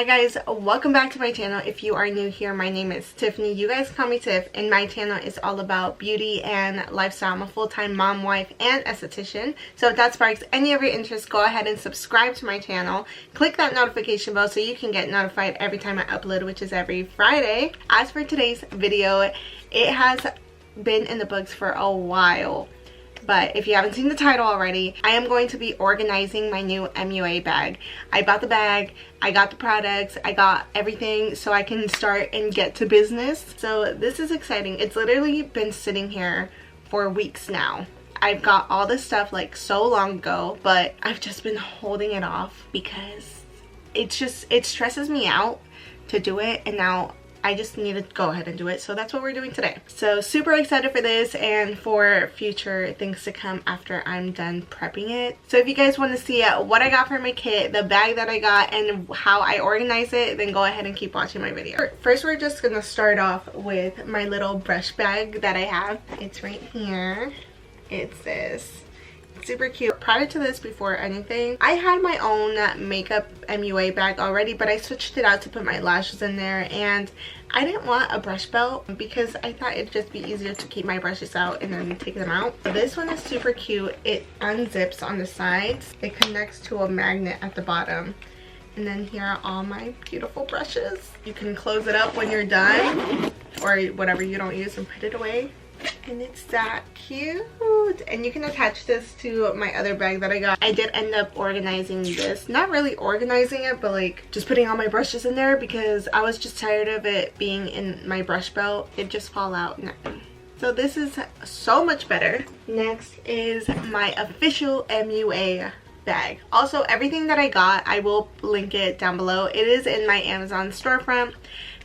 Hi guys, welcome back to my channel. If you are new here, my name is Tiffany. You guys call me Tiff, and my channel is all about beauty and lifestyle. I'm a full-time mom, wife, and esthetician. So if that sparks any of your interest, go ahead and subscribe to my channel. Click that notification bell so you can get notified every time I upload, which is every Friday. As for today's video, it has been in the books for a while. But if you haven't seen the title already, I am going to be organizing my new MUA bag. I bought the bag, I got the products, I got everything so I can start and get to business. So this is exciting. It's literally been sitting here for weeks now. I've got all this stuff like so long ago, but I've just been holding it off because it stresses me out to do it, and now I just need to go ahead and do it. So that's what we're doing today. So super excited for this and for future things to come after I'm done prepping it. So if you guys want to see what I got for my kit, the bag that I got, and how I organize it, then go ahead and keep watching my video. First, we're just gonna start off with my little brush bag that I have. It's right here. It's this. Super cute. Prior to this, before anything, I had my own makeup MUA bag already, but I switched it out to put my lashes in there, and I didn't want a brush belt because I thought it'd just be easier to keep my brushes out and then take them out. So this one is super cute. It unzips on the sides. It connects to a magnet at the bottom. And then here are all my beautiful brushes. You can close it up when you're done, or whatever you don't use, and put it away. And it's that cute. And you can attach this to my other bag that I got. I did end up organizing this. Not really organizing it, but like just putting all my brushes in there because I was just tired of it being in my brush belt. It just fall out. So this is so much better. Next is my official MUA bag. Also, everything that I got, I will link it down below. It is in my Amazon storefront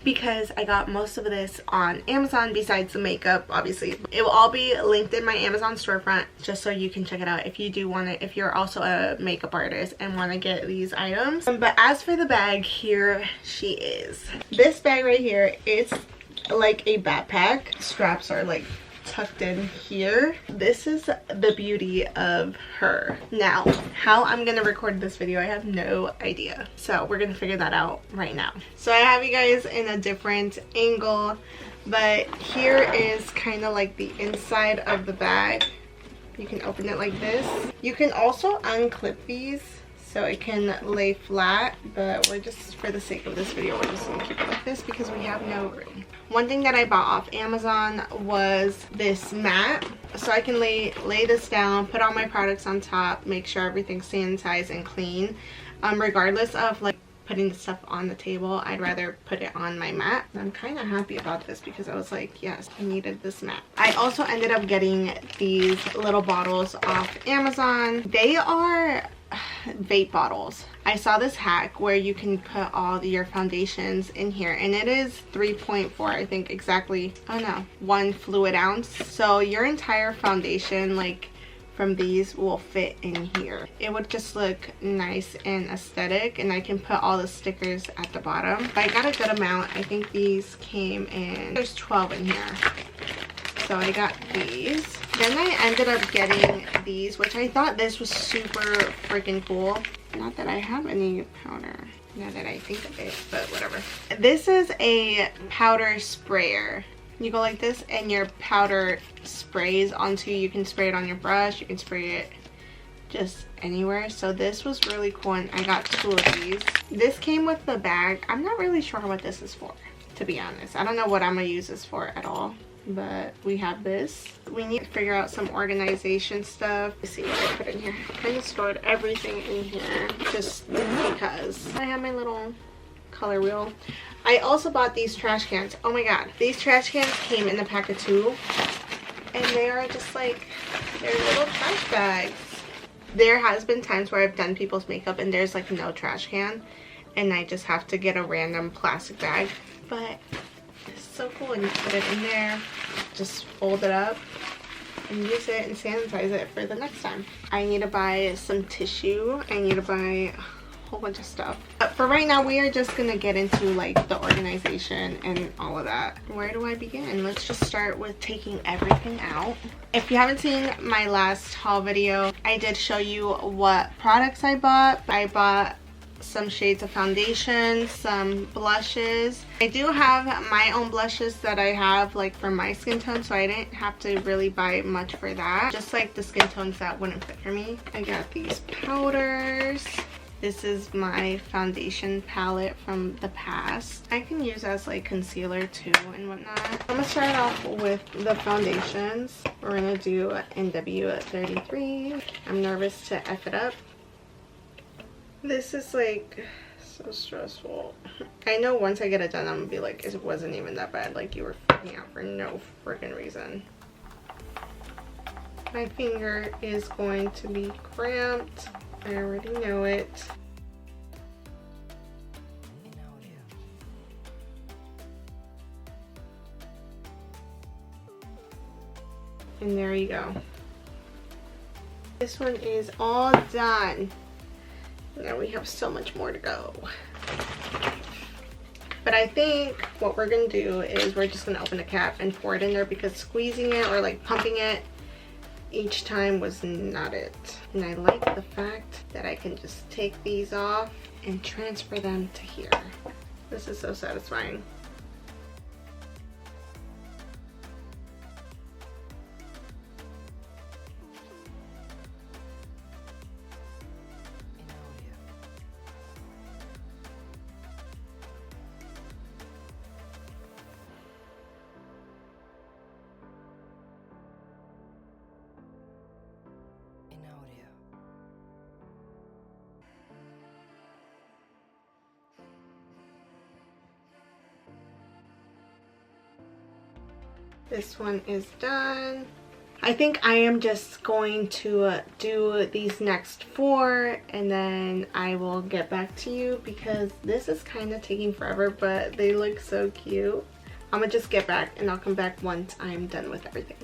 because I got most of this on Amazon besides the makeup. Obviously it will all be linked in my Amazon storefront just so you can check it out if you do want it, if you're also a makeup artist and want to get these items. But as for the bag, here she is. This bag right here, it's like a backpack. Straps are like tucked in here. This is the beauty of her. Now, how I'm gonna record this video, I have no idea. So we're gonna figure that out right now. So I have you guys in a different angle, but here is kind of like the inside of the bag. You can open it like this. You can also unclip these so it can lay flat, but we're just, for the sake of this video, we're just gonna keep it like this because we have no room. One thing that I bought off Amazon was this mat, so I can lay this down, put all my products on top, make sure everything's sanitized and clean. Regardless of like putting the stuff on the table, I'd rather put it on my mat. I'm kind of happy about this because I was like, yes, I needed this mat. I also ended up getting these little bottles off Amazon. They are vape bottles. I saw this hack where you can put all your foundations in here, and it is 3.4, I think exactly, oh no, 1 fluid ounce. So your entire foundation, like from these, will fit in here. It would just look nice and aesthetic, and I can put all the stickers at the bottom. But I got a good amount. I think these came in, there's 12 in here. So I got these. Then I ended up getting these, which I thought this was super freaking cool. Not that I have any powder, now that I think of it, but whatever. This is a powder sprayer. You go like this and your powder sprays onto, you can spray it on your brush, you can spray it just anywhere. So this was really cool, and I got 2 of these. This came with the bag. I'm not really sure what this is for, to be honest. I don't know what I'm gonna use this for at all. But we have this. We need to figure out some organization stuff. Let's see what I put in here. I kind of stored everything in here just because. I have my little color wheel. I also bought these trash cans. Oh my god. These trash cans came in a pack of 2. And they are just like, they're little trash bags. There has been times where I've done people's makeup and there's like no trash can. And I just have to get a random plastic bag. But it's so cool, and you put it in there, just fold it up and use it and sanitize it for the next time. I need to buy some tissue. I need to buy a whole bunch of stuff. But for right now, we are just gonna get into like the organization and all of that. Where do I begin? Let's just start with taking everything out. If you haven't seen my last haul video, I did show you what products I bought. I bought some shades of foundation, some blushes. I do have my own blushes that I have like for my skin tone, so I didn't have to really buy much for that. Just like the skin tones that wouldn't fit for me. I got these powders. This is my foundation palette from the past. I can use as like concealer too and whatnot. I'm gonna start off with the foundations. We're gonna do NW33. I'm nervous to F it up. This is like so stressful. I know once I get it done, I'm gonna be like, it wasn't even that bad. Like you were freaking out for no freaking reason. My finger is going to be cramped. I already know it. And there you go. This one is all done. Now we have so much more to go. But I think what we're gonna do is we're just gonna open the cap and pour it in there, because squeezing it or like pumping it each time was not it. And I like the fact that I can just take these off and transfer them to here. This is so satisfying. This one is done. I think I am just going to do these next 4 and then I will get back to you, because this is kind of taking forever, but they look so cute. I'm gonna just get back and I'll come back once I'm done with everything.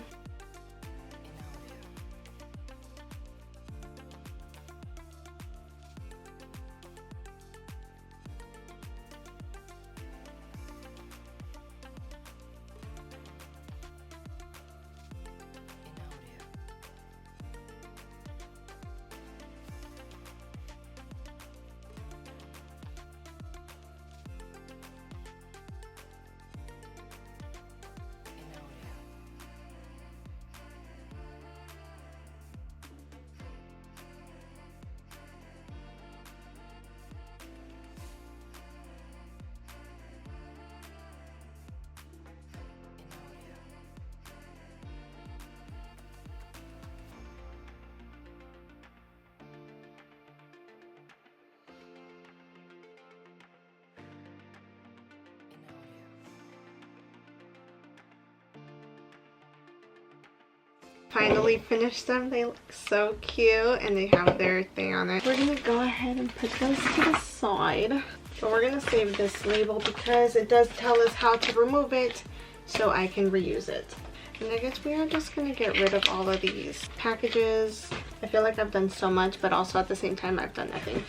Finally finished them. They look so cute and they have their thing on it. We're gonna go ahead and put those to the side. But we're gonna save this label because it does tell us how to remove it, so I can reuse it. And I guess we are just gonna get rid of all of these packages. I feel like I've done so much, but also at the same time I've done nothing.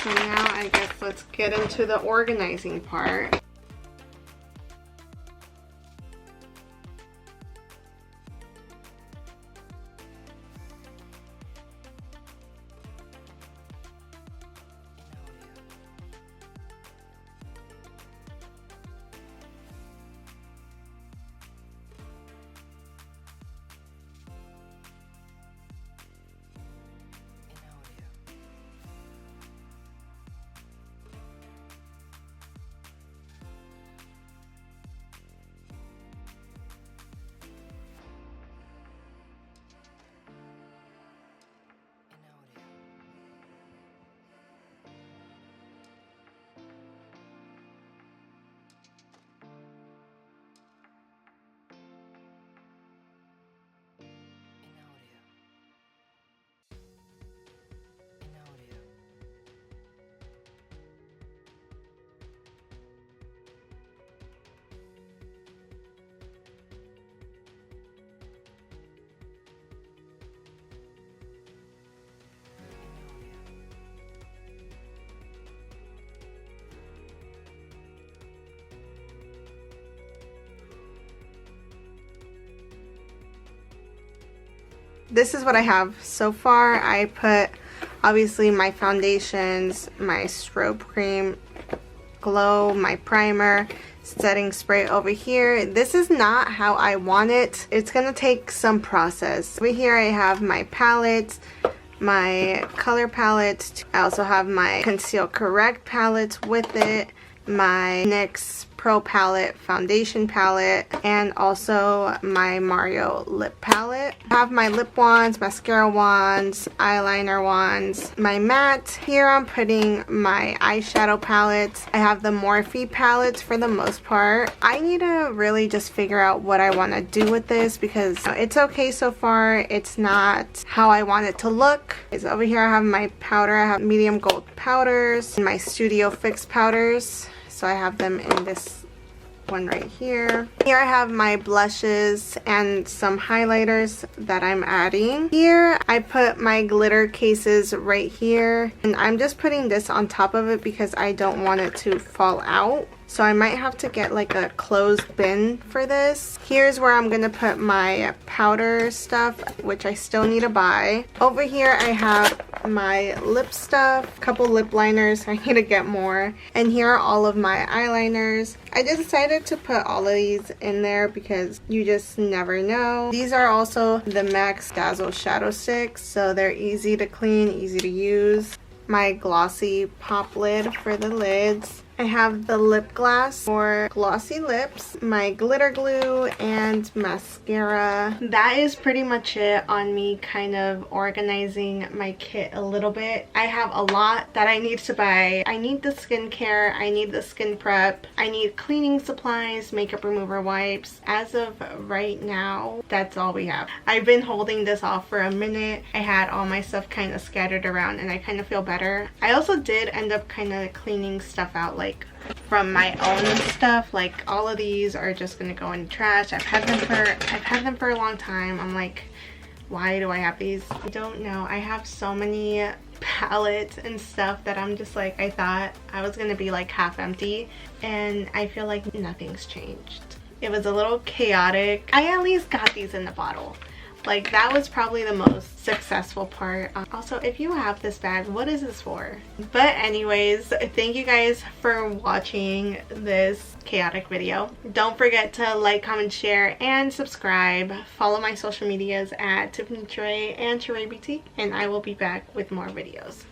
So now I guess let's get into the organizing part. This is what I have so far. I put Obviously my foundations, my strobe cream, glow, my primer, setting spray over here. This is not how I want it. It's gonna take some process. Over here I have my palettes, my color palettes. I also have my Conceal Correct palettes with it, my NYX Pro palette, foundation palette, and also my Mario lip palette. I have my lip wands, mascara wands, eyeliner wands, my matte. Here I'm putting my eyeshadow palettes. I have the Morphe palettes for the most part. I need to really just figure out what I want to do with this because it's okay so far. It's not how I want it to look. Over here I have my powder. I have medium gold powders and my Studio Fix powders. So I have them in this one right here. Here I have my blushes and some highlighters that I'm adding. Here I put my glitter cases right here, and I'm just putting this on top of it because I don't want it to fall out. So I might have to get like a closed bin for this. Here's where I'm gonna put my powder stuff, which I still need to buy. Over here I have my lip stuff, a couple lip liners. I need to get more. And here are all of my eyeliners. I just decided to put all of these in there because you just never know. These are also the MAC Dazzle Shadow Sticks, so they're easy to clean, easy to use. My glossy pop lid for the lids. I have the lip gloss for glossy lips, my glitter glue, and mascara. That is pretty much it on me kind of organizing my kit a little bit. I have a lot that I need to buy. I need the skincare, I need the skin prep, I need cleaning supplies, makeup remover wipes. As of right now, that's all we have. I've been holding this off for a minute. I had all my stuff kind of scattered around and I kind of feel better. I also did end up kind of cleaning stuff out like from my own stuff. Like all of these are just gonna go in the trash. I've had them for a long time. I'm like, why do I have these? I don't know. I have so many palettes and stuff that I'm just like, I thought I was gonna be like half empty, and I feel like nothing's changed. It was a little chaotic. I at least got these in the bottle. Like that was probably the most successful part. Also, if you have this bag, what is this for? But anyways, thank you guys for watching this chaotic video. Don't forget to like, comment, share, and subscribe. Follow my social medias at Tiffanycherre Cherrebeautique, and I will be back with more videos.